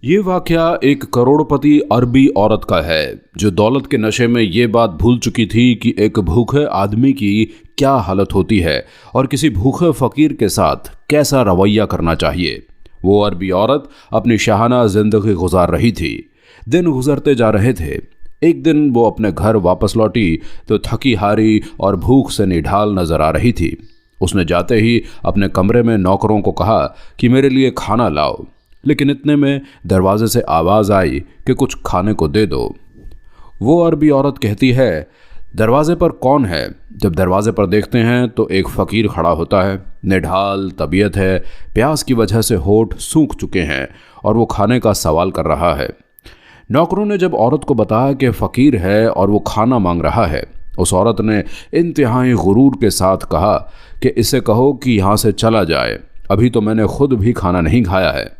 ये वाकया एक करोड़पति अरबी औरत का है जो दौलत के नशे में ये बात भूल चुकी थी कि एक भूखे आदमी की क्या हालत होती है और किसी भूखे फकीर के साथ कैसा रवैया करना चाहिए। वो अरबी औरत अपनी शाहाना जिंदगी गुजार रही थी। दिन गुजरते जा रहे थे। एक दिन वो अपने घर वापस लौटी तो थकी हारी और भूख से निढाल नजर आ रही थी। उसने जाते ही अपने कमरे में नौकरों को कहा कि मेरे लिए खाना लाओ, लेकिन इतने में दरवाजे से आवाज़ आई कि कुछ खाने को दे दो। वो अरबी औरत कहती है, दरवाजे पर कौन है? जब दरवाजे पर देखते हैं तो एक फ़कीर खड़ा होता है। निढाल तबीयत है, प्यास की वजह से होठ सूख चुके हैं और वो खाने का सवाल कर रहा है। नौकरों ने जब औरत को बताया कि फ़कीर है और वो खाना मांग रहा है, उस औरत ने इंतहाई गुरूर के साथ कहा कि इसे कहो कि यहाँ से चला जाए, अभी तो मैंने खुद भी खाना नहीं खाया है।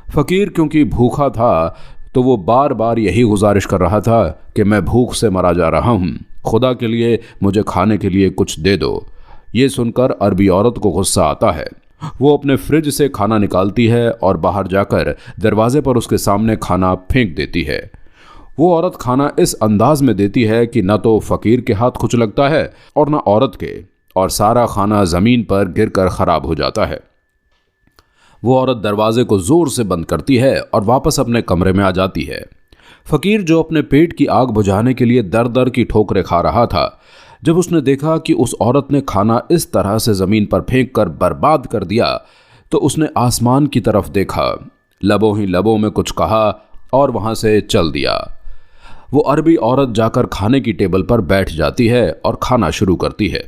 फ़कीर क्योंकि भूखा था तो वो बार बार यही गुजारिश कर रहा था कि मैं भूख से मरा जा रहा हूँ, खुदा के लिए मुझे खाने के लिए कुछ दे दो। ये सुनकर अरबी औरत को गुस्सा आता है। वो अपने फ्रिज से खाना निकालती है और बाहर जाकर दरवाजे पर उसके सामने खाना फेंक देती है। वो औरत खाना इस अंदाज में देती है कि न तो फ़कीर के हाथ कुछ लगता है और न औरत के, और सारा खाना ज़मीन पर गिरकर ख़राब हो जाता है। वो औरत दरवाजे को जोर से बंद करती है और वापस अपने कमरे में आ जाती है। फ़कीर जो अपने पेट की आग बुझाने के लिए दर दर की ठोकरें खा रहा था, जब उसने देखा कि उस औरत ने खाना इस तरह से ज़मीन पर फेंक कर बर्बाद कर दिया तो उसने आसमान की तरफ देखा, लबों ही लबों में कुछ कहा और वहाँ से चल दिया। वो अरबी औरत जाकर खाने की टेबल पर बैठ जाती है और खाना शुरू करती है।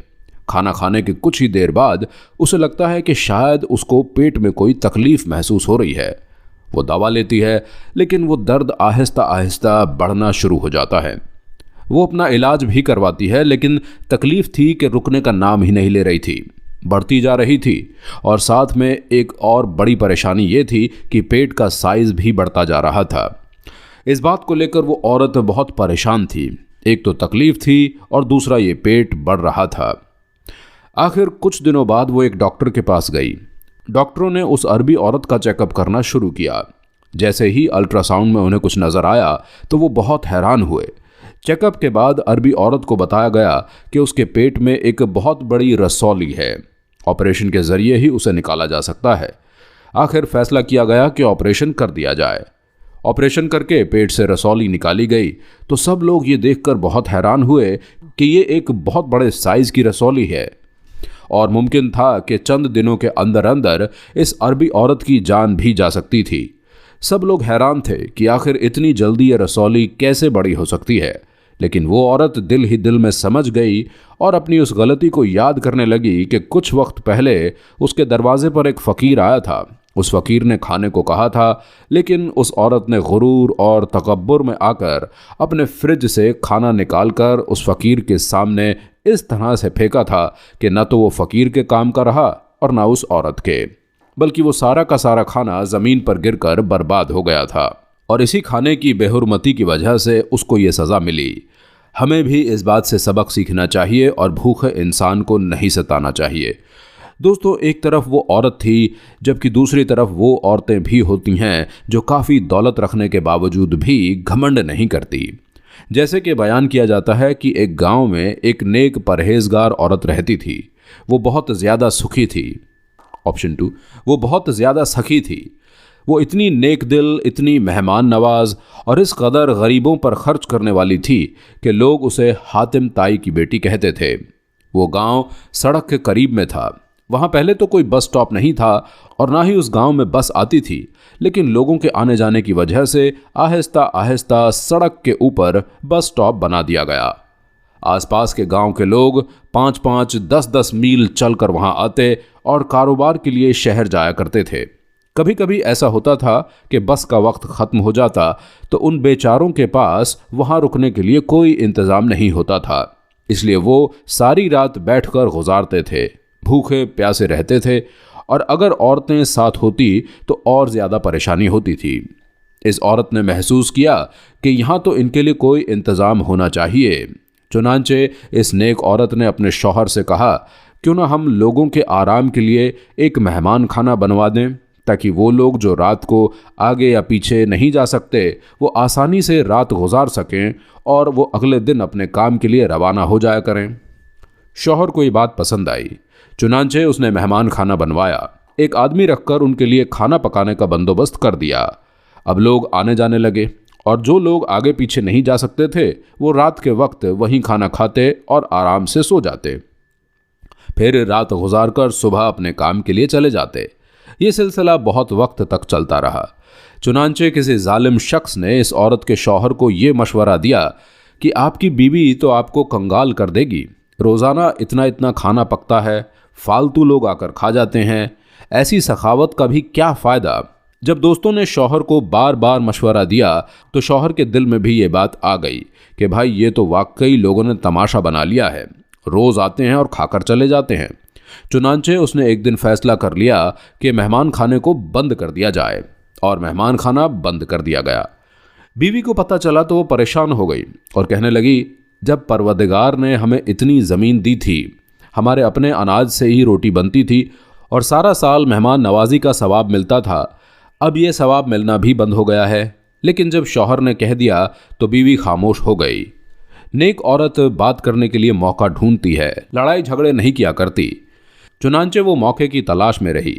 खाना खाने के कुछ ही देर बाद उसे लगता है कि शायद उसको पेट में कोई तकलीफ महसूस हो रही है। वो दवा लेती है, लेकिन वो दर्द आहिस्ता आहिस्ता बढ़ना शुरू हो जाता है। वो अपना इलाज भी करवाती है, लेकिन तकलीफ थी कि रुकने का नाम ही नहीं ले रही थी, बढ़ती जा रही थी। और साथ में एक और बड़ी परेशानी ये थी कि पेट का साइज भी बढ़ता जा रहा था। इस बात को लेकर वो औरत बहुत परेशान थी। एक तो तकलीफ थी और दूसरा ये पेट बढ़ रहा था। आखिर कुछ दिनों बाद वो एक डॉक्टर के पास गई। डॉक्टरों ने उस अरबी औरत का चेकअप करना शुरू किया। जैसे ही अल्ट्रासाउंड में उन्हें कुछ नज़र आया तो वो बहुत हैरान हुए। चेकअप के बाद अरबी औरत को बताया गया कि उसके पेट में एक बहुत बड़ी रसौली है। ऑपरेशन के ज़रिए ही उसे निकाला जा सकता है। आखिर फैसला किया गया कि ऑपरेशन कर दिया जाए। ऑपरेशन करके पेट से रसौली निकाली गई तो सब लोग ये देखकर बहुत हैरान हुए कि ये एक बहुत बड़े साइज़ की रसौली है और मुमकिन था कि चंद दिनों के अंदर अंदर इस अरबी औरत की जान भी जा सकती थी। सब लोग हैरान थे कि आखिर इतनी जल्दी ये रसौली कैसे बड़ी हो सकती है, लेकिन वो औरत दिल ही दिल में समझ गई और अपनी उस गलती को याद करने लगी कि कुछ वक्त पहले उसके दरवाजे पर एक फ़कीर आया था। उस फ़कीर ने खाने को कहा था, लेकिन उस औरत ने गुरूर और तकब्बुर में आकर अपने फ्रिज से खाना निकालकर उस फ़कीर के सामने इस तरह से फेंका था कि न तो वो फ़कीर के काम का रहा और न उस औरत के, बल्कि वो सारा का सारा खाना ज़मीन पर गिरकर बर्बाद हो गया था। और इसी खाने की बेहुरमती की वजह से उसको ये सज़ा मिली। हमें भी इस बात से सबक सीखना चाहिए और भूखे इंसान को नहीं सताना चाहिए। दोस्तों, एक तरफ वो औरत थी, जबकि दूसरी तरफ वो औरतें भी होती हैं जो काफ़ी दौलत रखने के बावजूद भी घमंड नहीं करती। जैसे कि बयान किया जाता है कि एक गांव में एक नेक परहेजगार औरत रहती थी। वो बहुत ज़्यादा सुखी थी। ऑप्शन 2, वो बहुत ज़्यादा सखी थी। वो इतनी नेक दिल, इतनी मेहमान नवाज और इस कदर गरीबों पर खर्च करने वाली थी कि लोग उसे हातिम ताई की बेटी कहते थे। वो गांव सड़क के करीब में था। वहाँ पहले तो कोई बस स्टॉप नहीं था और ना ही उस गांव में बस आती थी, लेकिन लोगों के आने जाने की वजह से आहिस्ता आहिस्ता सड़क के ऊपर बस स्टॉप बना दिया गया। आसपास के गांव के लोग 5-5, 10-10 मील चलकर वहाँ आते और कारोबार के लिए शहर जाया करते थे। कभी कभी ऐसा होता था कि बस का वक्त ख़त्म हो जाता तो उन बेचारों के पास वहाँ रुकने के लिए कोई इंतज़ाम नहीं होता था, इसलिए वो सारी रात बैठकर गुजारते थे, भूखे प्यासे रहते थे। और अगर औरतें साथ होती तो और ज़्यादा परेशानी होती थी। इस औरत ने महसूस किया कि यहाँ तो इनके लिए कोई इंतज़ाम होना चाहिए। चुनांचे इस नेक औरत ने अपने शौहर से कहा, क्यों ना हम लोगों के आराम के लिए एक मेहमान खाना बनवा दें ताकि वो लोग जो रात को आगे या पीछे नहीं जा सकते वो आसानी से रात गुजार सकें और वो अगले दिन अपने काम के लिए रवाना हो जाया करें। शौहर को ये बात पसंद आई, चुनांचे उसने मेहमान खाना बनवाया, एक आदमी रखकर उनके लिए खाना पकाने का बंदोबस्त कर दिया। अब लोग आने जाने लगे और जो लोग आगे पीछे नहीं जा सकते थे वो रात के वक्त वहीं खाना खाते और आराम से सो जाते, फिर रात गुजार कर सुबह अपने काम के लिए चले जाते। ये सिलसिला बहुत वक्त तक चलता रहा। चुनांचे किसी जालिम शख्स ने इस औरत के शौहर को ये मशवरा दिया कि आपकी बीवी तो आपको कंगाल कर देगी, रोज़ाना इतना इतना खाना पकता है, फालतू लोग आकर खा जाते हैं, ऐसी सखावत का भी क्या फ़ायदा। जब दोस्तों ने शौहर को बार बार मशवरा दिया तो शौहर के दिल में भी ये बात आ गई कि भाई ये तो वाकई लोगों ने तमाशा बना लिया है, रोज़ आते हैं और खाकर चले जाते हैं। चुनांचे उसने एक दिन फैसला कर लिया कि मेहमान खाने को बंद कर दिया जाए और मेहमान खाना बंद कर दिया गया। बीवी को पता चला तो वो परेशान हो गई और कहने लगी, जब परवरदिगार ने हमें इतनी ज़मीन दी थी, हमारे अपने अनाज से ही रोटी बनती थी और सारा साल मेहमान नवाजी का सवाब मिलता था, अब ये सवाब मिलना भी बंद हो गया है। लेकिन जब शौहर ने कह दिया तो बीवी खामोश हो गई। नेक औरत बात करने के लिए मौका ढूंढती है, लड़ाई झगड़े नहीं किया करती। चुनांचे वो मौके की तलाश में रही।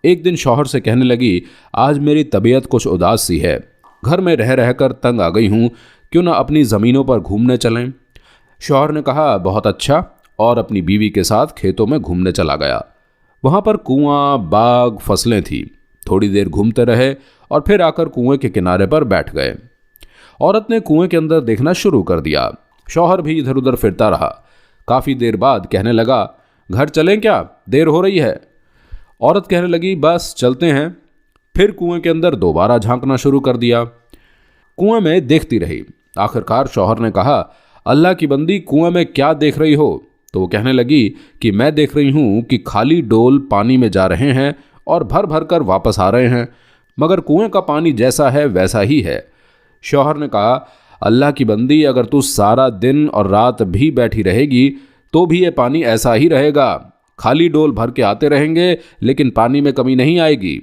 एक दिन शौहर से कहने लगी, आज मेरी तबीयत कुछ उदास सी है, घर में रह रहकर तंग आ गई हूँ, क्यों ना अपनी ज़मीनों पर घूमने चलें। शौहर ने कहा, बहुत अच्छा, और अपनी बीवी के साथ खेतों में घूमने चला गया। वहाँ पर कुआं, बाग, फसलें थी। थोड़ी देर घूमते रहे और फिर आकर कुएं के किनारे पर बैठ गए। औरत ने कुएं के अंदर देखना शुरू कर दिया। शौहर भी इधर उधर फिरता रहा। काफ़ी देर बाद कहने लगा, घर चलें क्या, देर हो रही है। औरत कहने लगी, बस चलते हैं। फिर कुएं के अंदर दोबारा झांकना शुरू कर दिया। कुएं में देखती रही। आखिरकार शौहर ने कहा, अल्लाह की बंदी, कुएं में क्या देख रही हो? तो वो कहने लगी कि मैं देख रही हूँ कि खाली डोल पानी में जा रहे हैं और भर भर कर वापस आ रहे हैं, मगर कुएं का पानी जैसा है वैसा ही है। शौहर ने कहा, अल्लाह की बंदी, अगर तू सारा दिन और रात भी बैठी रहेगी तो भी ये पानी ऐसा ही रहेगा, खाली डोल भर के आते रहेंगे लेकिन पानी में कमी नहीं आएगी।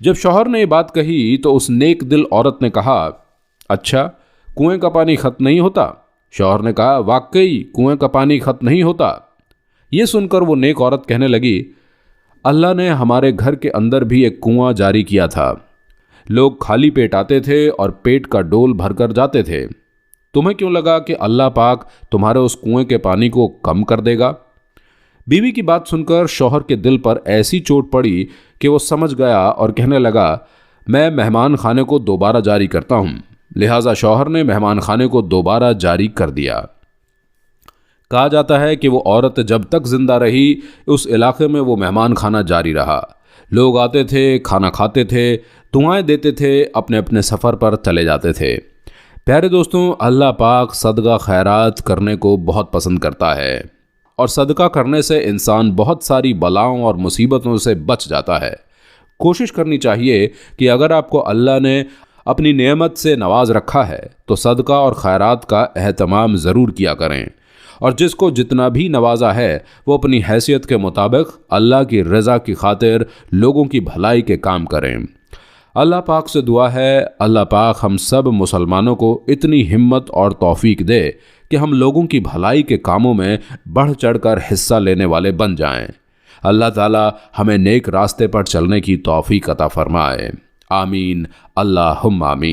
जब शौहर ने ये बात कही तो उस नेक दिल औरत ने कहा, अच्छा, कुएं का पानी खत्म नहीं होता? शौहर ने कहा, वाकई कुएं का पानी खत्म नहीं होता। ये सुनकर वो नेक औरत कहने लगी, अल्लाह ने हमारे घर के अंदर भी एक कुआं जारी किया था। लोग खाली पेट आते थे और पेट का डोल भरकर जाते थे। तुम्हें क्यों लगा कि अल्लाह पाक तुम्हारे उस कुएं के पानी को कम कर देगा? बीवी की बात सुनकर शौहर के दिल पर ऐसी चोट पड़ी कि वो समझ गया और कहने लगा, मैं मेहमान खाने को दोबारा जारी करता हूँ। लिहाजा शौहर ने मेहमान खाने को दोबारा जारी कर दिया। कहा जाता है कि वो औरत जब तक जिंदा रही उस इलाके में वो मेहमान खाना जारी रहा। लोग आते थे, खाना खाते थे, दुआएं देते थे, अपने अपने सफ़र पर चले जाते थे। प्यारे दोस्तों, अल्लाह पाक सदका खैरात करने को बहुत पसंद करता है और सदका करने से इंसान बहुत सारी बलाओं और मुसीबतों से बच जाता है। कोशिश करनी चाहिए कि अगर आपको अल्लाह ने अपनी नेमत से नवाज रखा है तो सदका और खैरात का एहतमाम ज़रूर किया करें, और जिसको जितना भी नवाजा है वो अपनी हैसियत के मुताबिक अल्लाह की रज़ा की खातिर लोगों की भलाई के काम करें। अल्लाह पाक से दुआ है, अल्लाह पाक हम सब मुसलमानों को इतनी हिम्मत और तौफीक दे कि हम लोगों की भलाई के कामों में बढ़ चढ़कर हिस्सा लेने वाले बन जाएं। अल्लाह ताला हमें नेक रास्ते पर चलने की तौफीक अता फरमाए। आमीन, अल्लाहुम्मा आमीन।